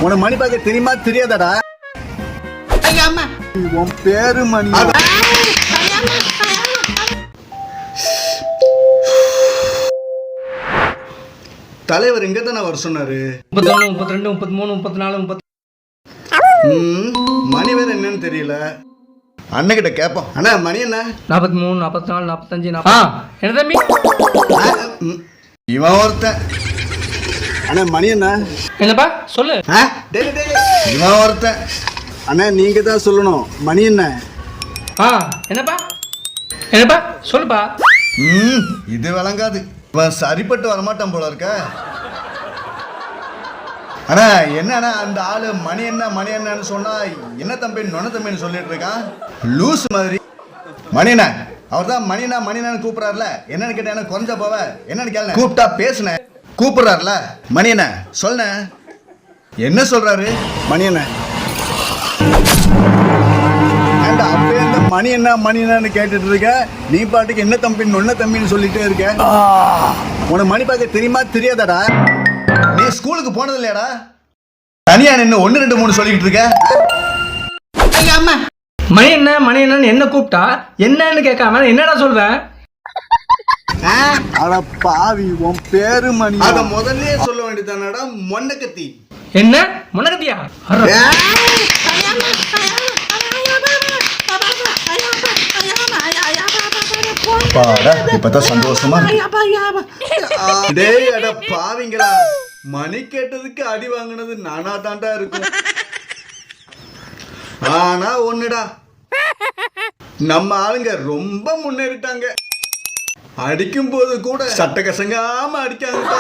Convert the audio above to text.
உனக்கு மணி பார்க்க தெரியுமா தெரியாதாடா? உன் பேரு மணி. தலைவர் எங்க தானே வர சொன்னாரு? 31 32 33 34 மணி வேற என்னன்னு தெரியல. அண்ணகிட்ட கேட்போம். அண்ணா மணி என்ன? 43 44 45 40. என்ன தம்பி? இவன் ஒருத்தன். அண்ணா மணி என்ன? என்னப்பா சொல்லு. இவன் ஒருத்தன். அண்ணா நீங்க தான் சொல்லணும். மணி என்ன? என்னப்பா என்னப்பா சொல்லுப்பா. இது விளங்காது. இவன் சரிப்பட்டு வரமாட்டான் போல இருக்க. அண்ணா என்னன்னா அந்த ஆளு மணி என்னன்னு சொன்னா என்ன தம்பி நொன்ன தம்பின்னு சொல்லிட்டு இருக்கான் லூஸ் மாதிரி. மணிண்ண அவர் தான் மணிண்ணு கூப்பிடறாருல. என்னன்னு கேட்டா என்ன குறைஞ்சா போவ? என்னன்னு கேளு. கூப்பிட்டா பேசுன கூப்பிடுறாருல. மணிண்ண சொல்ல என்ன சொல்றாரு? மணிண்ண அப்பே இந்த மணி என்னன்னு கேட்டுட்டு இருக்க. நீ பாட்டுக்கு என்ன தம்பி நொன்ன தம்பின்னு சொல்லிட்டே இருக்க. உனக்கு மணி பார்க்க தெரியுமா தெரியாதாடா? நீ ஸ்கூலுக்கு போனது இல்லையாடா? தனியா நின்று 1 2 3 சொல்லிட்டு இருக்க. மணி என்னன்னு என்ன கூப்பிட்டா என்னன்னு கேட்காம என்னடா சொல்வேன்? அட பாவி உன் பேரு மணி. அத முதல்லயே சொல்ல வேண்டியதானடா மொன்னக்கத்தி. என்ன மொன்னக்கத்தியா? பாடா இப்பதான் சந்தோஷமா டேய் அட பாவிங்களா. மணி கேட்டதுக்கு அடி வாங்கினது நானா தாண்டா இருக்கும். ஆனா ஒண்ணுடா நம்ம ஆளுங்க ரொம்ப முன்னேறிட்டாங்க. அடிக்கும் போது கூட சட்ட கசங்காம அடிக்காங்க.